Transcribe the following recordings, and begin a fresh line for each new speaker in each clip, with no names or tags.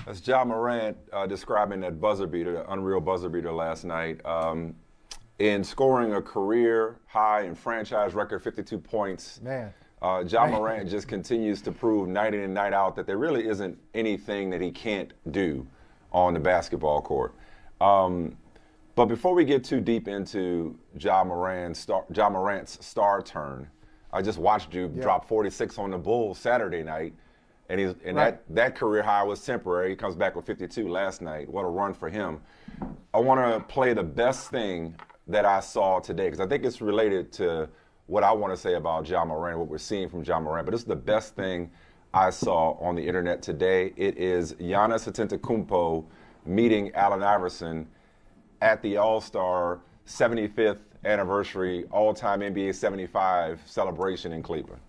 That's Ja Morant describing that buzzer beater, the unreal buzzer beater last night. In scoring a career high and franchise record 52 points.
Man.
Ja Morant just continues to prove night in and night out that there really isn't anything that he can't do on the basketball court. But before we get too deep into Ja Morant's star turn, I just watched you drop 46 on the Bulls Saturday night. And that career high was temporary. He comes back with 52 last night. What a run for him. I want to play the best thing that I saw today, because I think it's related to what I want to say about Ja Morant, what we're seeing from Ja Morant. But this is the best thing I saw on the internet today. It is Giannis Antetokounmpo meeting Allen Iverson at the All-Star 75th anniversary all-time NBA 75 celebration in Cleveland.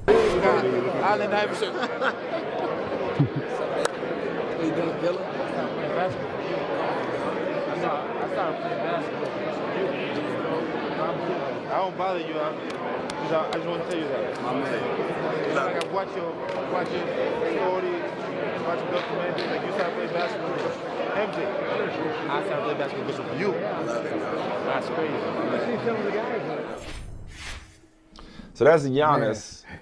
Allen Iverson. He done kill him. I started playing basketball. I don't bother you. I just want to tell you that. My man. Like I watch your stories, watch your documentaries. Like you started playing basketball. MJ. I started playing basketball because of you. I love it. That's crazy. I see some of the guys.
So that's Giannis. Man.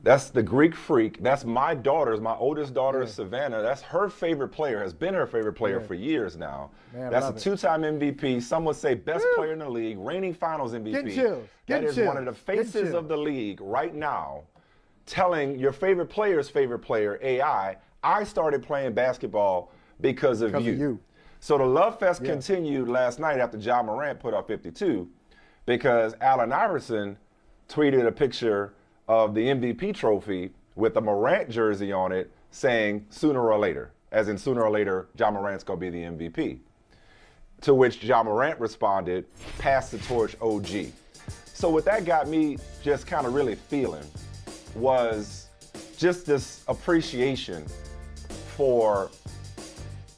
That's the Greek Freak. That's my oldest daughter, Savannah. That's her favorite player, has been her favorite player for years now. Man, that's a two-time MVP. Some would say best player in the league, reigning finals MVP.
Get chills.
That is one of the faces of the league right now, telling your favorite player's favorite player, AI, I started playing basketball because of you. So the love fest continued last night after Ja Morant put up 52, because Allen Iverson tweeted a picture of the MVP trophy with a Morant jersey on it saying sooner or later, as in sooner or later, Ja Morant's going to be the MVP. To which Ja Morant responded, pass the torch OG. So what that got me just kind of really feeling was just this appreciation for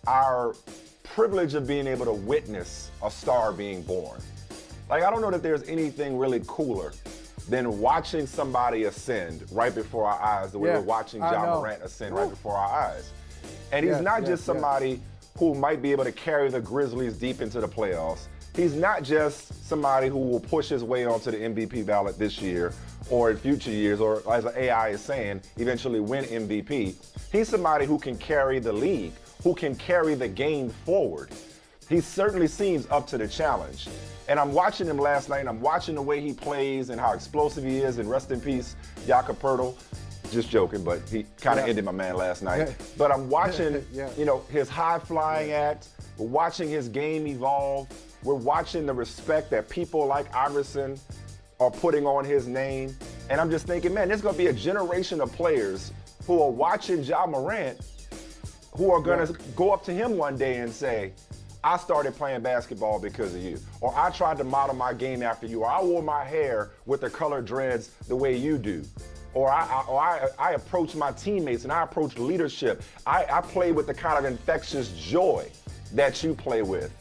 our privilege of being able to witness a star being born. Like, I don't know that there's anything really cooler than watching somebody ascend right before our eyes, the way we're watching Ja Morant ascend right before our eyes. And he's not just somebody who might be able to carry the Grizzlies deep into the playoffs. He's not just somebody who will push his way onto the MVP ballot this year or in future years, or as the AI is saying, eventually win MVP. He's somebody who can carry the league, who can carry the game forward. He certainly seems up to the challenge. And I'm watching him last night, and I'm watching the way he plays and how explosive he is, and rest in peace, Jakob Poeltl. Just joking, but he kind of ended my man last night. But I'm watching, his high-flying act. We're watching his game evolve. We're watching the respect that people like Iverson are putting on his name. And I'm just thinking, man, there's going to be a generation of players who are watching Ja Morant who are going to go up to him one day and say, I started playing basketball because of you. Or I tried to model my game after you. Or I wore my hair with the colored dreads the way you do. Or I approached my teammates and I approached leadership. I play with the kind of infectious joy that you play with.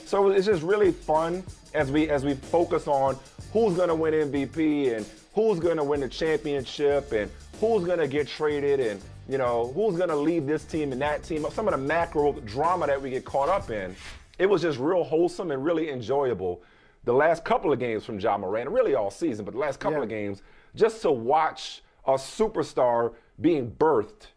So it's just really fun as we focus on who's going to win MVP and who's going to win the championship and who's going to get traded and who's going to lead this team and that team. Some of the macro drama that we get caught up in, it was just real wholesome and really enjoyable. The last couple of games from Ja Morant, really all season, but the last couple of games, just to watch a superstar being birthed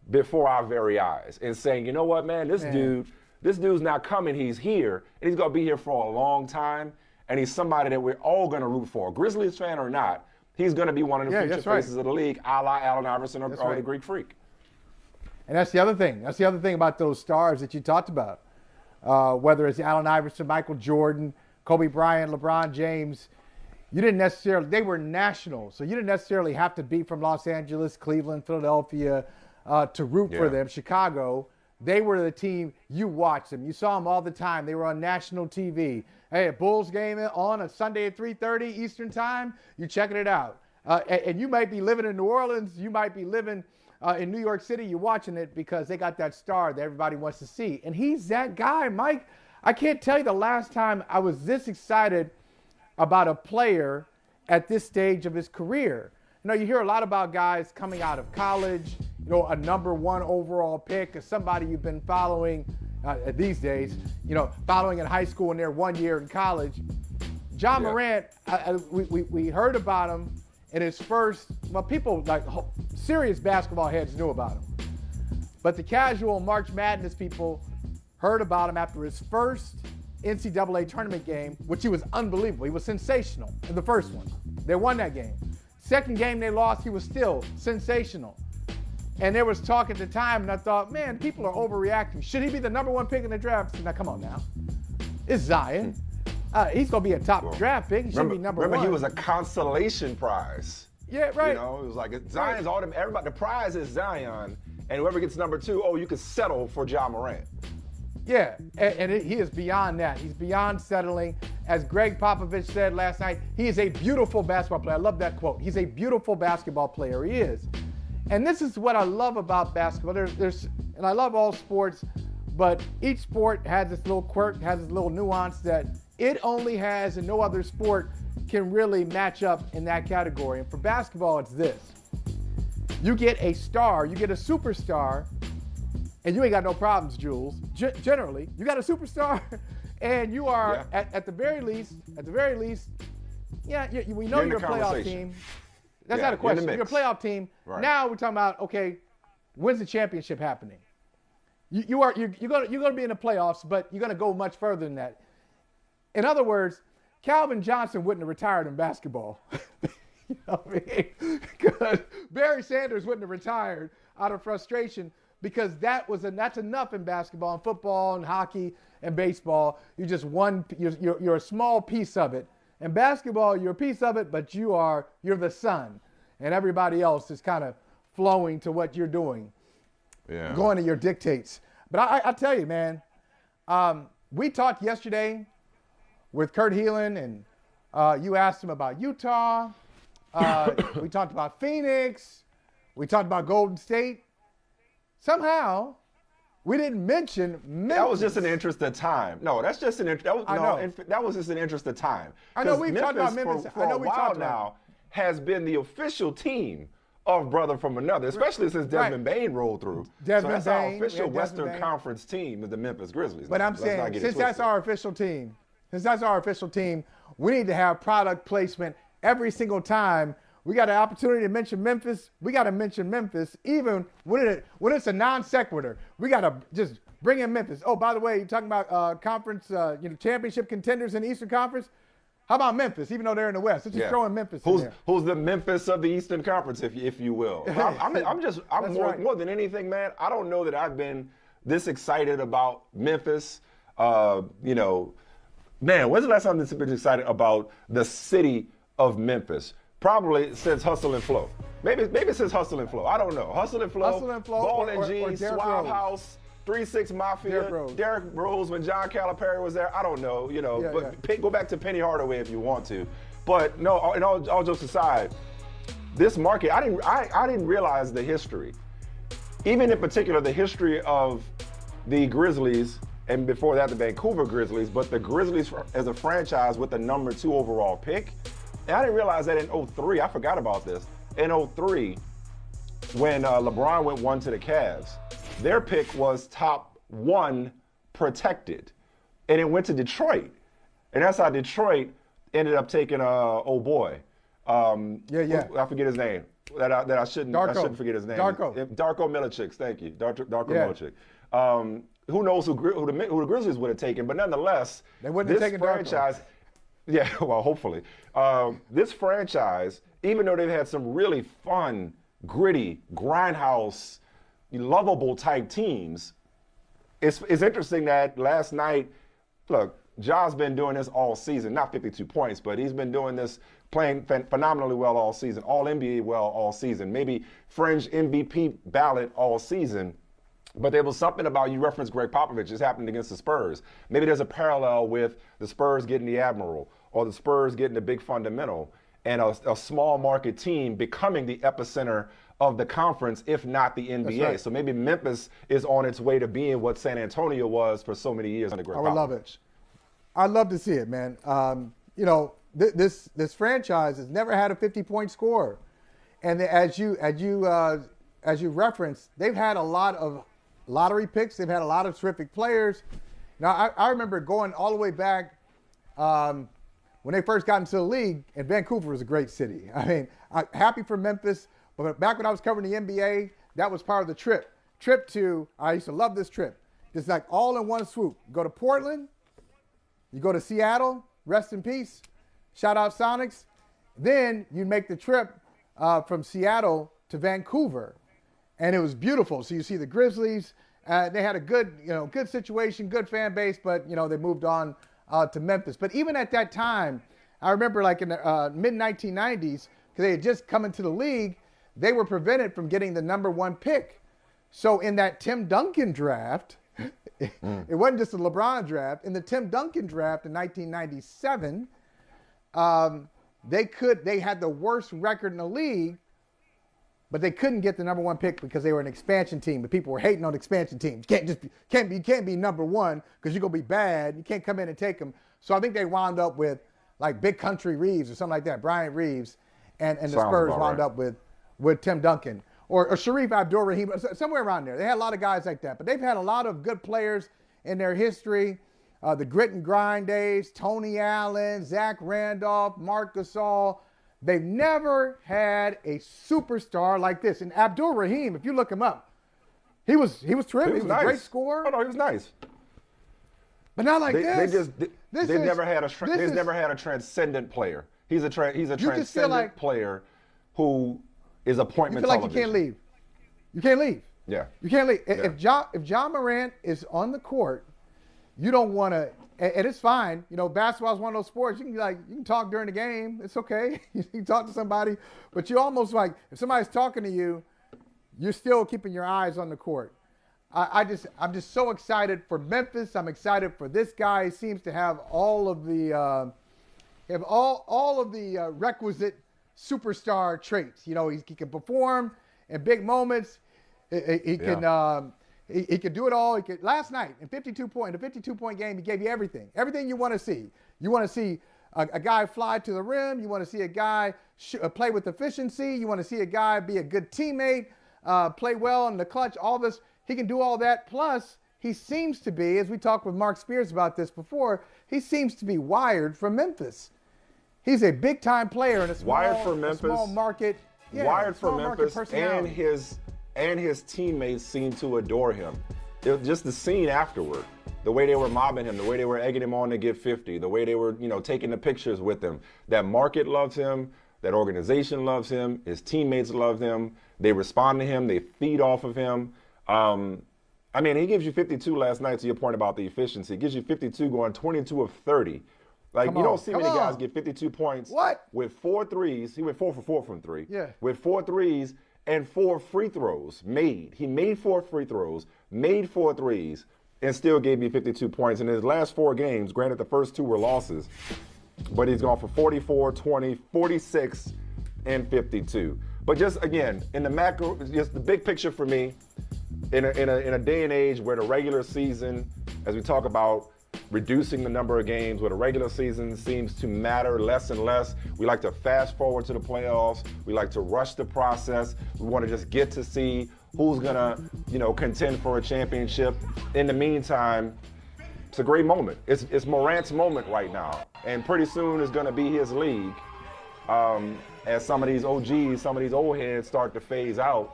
before our very eyes and saying, you know what, man, this dude's not coming, he's here, and he's going to be here for a long time, and he's somebody that we're all going to root for. Grizzlies fan or not, he's going to be one of the future faces of the league, a la Allen Iverson or the Greek Freak.
And that's the other thing. That's the other thing about those stars that you talked about. Whether it's Allen Iverson, Michael Jordan, Kobe Bryant, LeBron James, they were national. So you didn't necessarily have to be from Los Angeles, Cleveland, Philadelphia to root for them, Chicago. They were the team, you watched them. You saw them all the time. They were on national TV. Hey, a Bulls game on a Sunday at 3:30 Eastern time, you're checking it out. And you might be living in New Orleans. You might be living in New York City. You're watching it because they got that star that everybody wants to see. And he's that guy, Mike. I can't tell you the last time I was this excited about a player at this stage of his career. You hear a lot about guys coming out of college, a number 1 overall pick, or somebody you've been following these days, following in high school and their 1 year in college. Ja Morant, we heard about him in his first, people like serious basketball heads knew about him. But the casual March Madness people heard about him after his first NCAA tournament game, which he was unbelievable. He was sensational in the first one. They won that game. Second game they lost, he was still sensational. And there was talk at the time, and I thought, man, people are overreacting. Should he be the number 1 pick in the draft? Now, come on now. It's Zion. He's going to be a top draft pick. He should be number 1.
Remember, he was a consolation prize.
Yeah, right.
It was like Zion's all them. Everybody, the prize is Zion, and whoever gets number 2, you could settle for Ja Morant.
Yeah, and he is beyond that. He's beyond settling. As Greg Popovich said last night, he is a beautiful basketball player. I love that quote. He's a beautiful basketball player. He is. And this is what I love about basketball. And I love all sports, but each sport has its little quirk, has its little nuance that it only has, and no other sport can really match up in that category. And for basketball, it's this. You get a star, you get a superstar, and you ain't got no problems, Jules. Generally, you got a superstar, and you are at the very least, we know you're a playoff team. That's not a question. You're a playoff team.
Right.
Now we're talking about, okay, when's the championship happening? You're gonna be in the playoffs, but you're gonna go much further than that. In other words, Calvin Johnson wouldn't have retired in basketball. You know what I mean? Because Barry Sanders wouldn't have retired out of frustration, because that's enough in basketball and football and hockey and baseball. You're a small piece of it. In basketball, you're a piece of it, but you're the sun, and everybody else is kind of flowing to what you're doing, going to your dictates. But I tell you, man, we talked yesterday with Kurt Heelan, and you asked him about Utah. We talked about Phoenix. We talked about Golden State. Somehow, we didn't mention Memphis.
That was just an interest of time. No, that's just an interest. That was just an interest of time.
I know we've talked about Memphis
for a while now. Has been the official team of Brother from Another, especially since Desmond Bain rolled through. So that's our official Western Conference team is the Memphis Grizzlies.
But I'm saying, since that's our official team, we need to have product placement every single time. We got an opportunity to mention Memphis. We got to mention Memphis, even when it's a non sequitur. We got to just bring in Memphis. Oh, by the way, you're talking about conference, championship contenders in the Eastern Conference. How about Memphis, even though they're in the West? Let's just throw in Memphis in there.
Who's the Memphis of the Eastern Conference, if you will? I'm more than anything, man. I don't know that I've been this excited about Memphis. Man, when's the last time I've been excited about the city of Memphis? Probably since Hustle and Flow. Maybe since Hustle and Flow. I don't know. Hustle and Flow, Ball and G, Swab House, 3-6 Mafia, Derrick Rose when John Calipari was there. I don't know, go back to Penny Hardaway if you want to. But no, and all jokes aside, this market, I didn't realize the history. Even in particular, the history of the Grizzlies, and before that, the Vancouver Grizzlies, but the Grizzlies as a franchise with the number 2 overall pick. And I didn't realize that in 2003, I forgot about this. In 2003, when LeBron went 1 to the Cavs, their pick was top 1 protected. And it went to Detroit. And that's how Detroit ended up taking I forget his name. I shouldn't forget his name. Darko Milicic, thank you. Darko Milicic. Who knows who the Grizzlies would have taken, but nonetheless,
they wouldn't have taken
franchise. Darko. Yeah, well, hopefully. This franchise, even though they've had some really fun, gritty, grindhouse, lovable type teams, it's interesting that last night, look, Ja's been doing this all season, not 52 points, but he's been doing this, playing phenomenally well all season, all NBA well all season, maybe fringe MVP ballot all season. But there was something about, you referenced Greg Popovich, it's happened against the Spurs. Maybe there's a parallel with the Spurs getting the Admiral or the Spurs getting the big fundamental and a small market team becoming the epicenter of the conference, if not the NBA. Right. So maybe Memphis is on its way to being what San Antonio was for so many years under Greg Popovich.
I would love it. I'd love to see it, man. This franchise has never had a 50-point scorer. And as you as you referenced, they've had a lot of lottery picks. They've had a lot of terrific players. Now, I remember going all the way back when they first got into the league, and Vancouver was a great city. I mean, happy for Memphis, but back when I was covering the NBA, that was part of the trip. I used to love this trip. Just like all in one swoop. Go to Portland, you go to Seattle, rest in peace, shout out Sonics. Then you make the trip from Seattle to Vancouver, and it was beautiful. So you see the Grizzlies. They had a good situation, good fan base, but they moved on to Memphis. But even at that time, I remember like in the mid-1990s, because they had just come into the league, they were prevented from getting the number 1 pick. So in that Tim Duncan draft, it wasn't just a LeBron draft. In the Tim Duncan draft in 1997, they had the worst record in the league, but they couldn't get the number 1 pick because they were an expansion team. But people were hating on expansion teams. You can't be number 1 because you're gonna be bad. You can't come in and take them. So I think they wound up with like Big Country Reeves or something like that, Bryant Reeves, and the Spurs wound up with Tim Duncan or Sharif Abdul-Rahim, somewhere around there. They had a lot of guys like that, but they've had a lot of good players in their history. The grit and grind days, Tony Allen, Zach Randolph, Mark Gasol. They've never had a superstar like this. And Abdul-Rahim, if you look him up, he was terrific. He was nice. A great scorer.
Oh no, he was nice.
But not like this.
They've never had a transcendent player. He's a transcendent player who is appointment television.
You feel like you can't leave. You can't leave.
Yeah.
You can't leave. Yeah. If Ja Morant is on the court, you don't want to. And it's fine. Basketball is one of those sports. You can talk during the game. It's okay. You can talk to somebody, but you almost like if somebody's talking to you, you're still keeping your eyes on the court. I'm just so excited for Memphis. I'm excited for this guy. He seems to have all of the requisite superstar traits. He can perform in big moments. He can. He could do it all. Last night, in a 52-point game, he gave you everything you want to see. You want to see a guy fly to the rim. You want to see a guy play with efficiency. You want to see a guy be a good teammate, play well in the clutch, all this. He can do all that. Plus, he seems to be, as we talked with Mark Spears about this before, he seems to be wired for Memphis. He's a big-time player in a small market. Yeah,
wired for Memphis, and his teammates seemed to adore him. Just the scene afterward, the way they were mobbing him, the way they were egging him on to get 50, the way they were, taking the pictures with him. That market loves him. That organization loves him. His teammates love him. They respond to him. They feed off of him. He gives you 52 last night, to your point about the efficiency. He gives you 52 going 22 of 30. You don't see many guys get 52 points with 4 threes. He went 4 for 4 from 3.
Yeah.
With 4 threes and 4 free throws made. He made 4 free throws, made 4 threes, and still gave you 52 points. In his last 4 games, granted the first 2 were losses, but he's gone for 44, 20, 46, and 52. But just, again, in the macro, just the big picture for me, in a day and age where the regular season, as we talk about reducing the number of games, where the regular season seems to matter less and less. We like to fast forward to the playoffs. We like to rush the process. We want to just get to see who's going to, contend for a championship. In the meantime, it's a great moment. It's Morant's moment right now. And pretty soon it's going to be his league as some of these OGs, some of these old heads start to phase out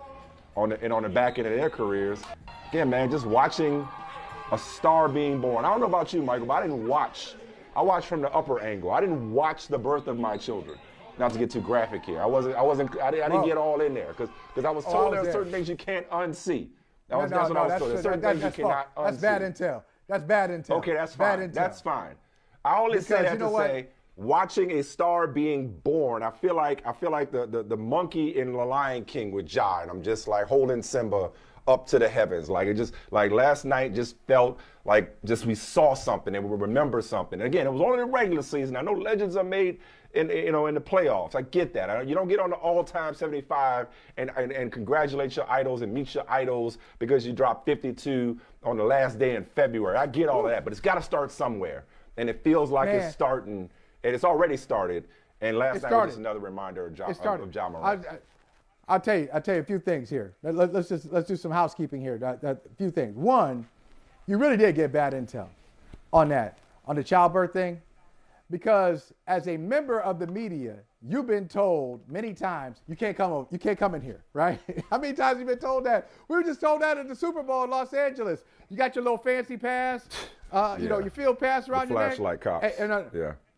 on the back end of their careers. Again, man, just watching a star being born. I don't know about you, Michael, but I didn't watch. I watched from the upper angle. I didn't watch the birth of my children. Not to get too graphic here. I didn't get all in there because I was told there are certain things you can't unsee. That's what I was told. There's certain things you cannot unsee.
That's bad intel. That's bad intel.
Okay, that's fine. That's fine. I only say that to say, watching a star being born, I feel like the monkey in The Lion King with Ja, and I'm just like holding Simba up to the heavens. Like it just, like last night just felt like just we saw something and we remember something. And again, it was only the regular season. I know legends are made in the playoffs. I get that. You don't get on the all-time 75 and congratulate your idols and meet your idols because you dropped 52 on the last day in February. I get all of that, but it's got to start somewhere. And it feels like it's starting, and it's already started. And last night was just another reminder of Ja Morant.
I'll tell you a few things here. Let's do some housekeeping here. A few things. One, you really did get bad intel on the childbirth thing, because as a member of the media, you've been told many times you can't come in here, right? How many times have you been told that? We were just told that at the Super Bowl in Los Angeles. You got your little fancy pass, your field pass around your neck.
Flashlight cops.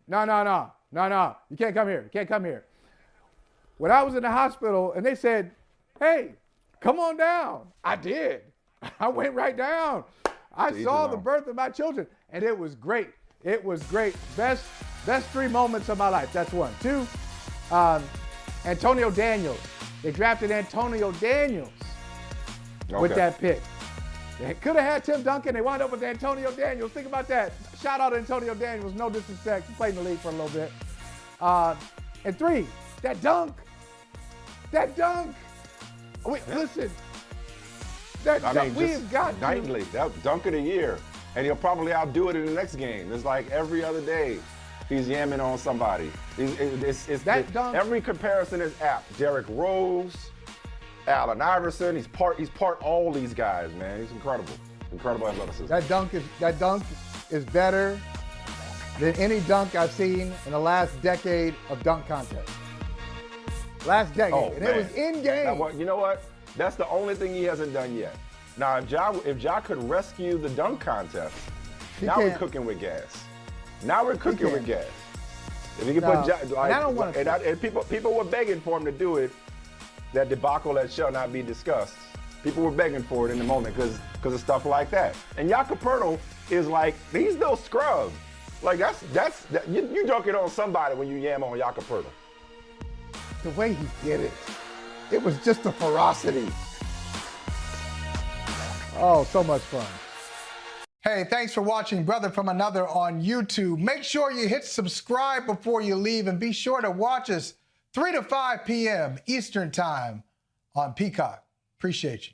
No. You can't come here. You can't come here. When I was in the hospital and they said, hey, come on down, I did. I went right down. I saw the birth of my children, and it was great. It was great. Best 3 moments of my life. That's one. 2, Antonio Daniels. They drafted Antonio Daniels with that pick. They could have had Tim Duncan. They wound up with Antonio Daniels. Think about that. Shout out to Antonio Daniels. No disrespect. He played in the league for a little bit. And 3, that dunk. Listen. We've got
nightly. That dunk of the year. And he'll probably outdo it in the next game. It's like every other day he's yamming on somebody. Every comparison is apt. Derrick Rose, Allen Iverson, he's part all these guys, man. He's incredible. Incredible athleticism.
That dunk is better than any dunk I've seen in the last decade of dunk contests. Last decade. And man. It was in game.
Now, you know what? That's the only thing he hasn't done yet. Now, if Ja could rescue the dunk contest, we're cooking with gas. If he could put Ja, and people were begging for him to do it, that debacle that shall not be discussed. People were begging for it in the moment because of stuff like that. And Jakob Poeltl is like, he's no scrub. Like you dunking on somebody when you yam on Jakob Poeltl.
The way he did it, it was just a ferocity. Oh, so much fun. Hey, thanks for watching Brother from Another on YouTube. Make sure you hit subscribe before you leave, and be sure to watch us 3 to 5 p.m. Eastern Time on Peacock. Appreciate you.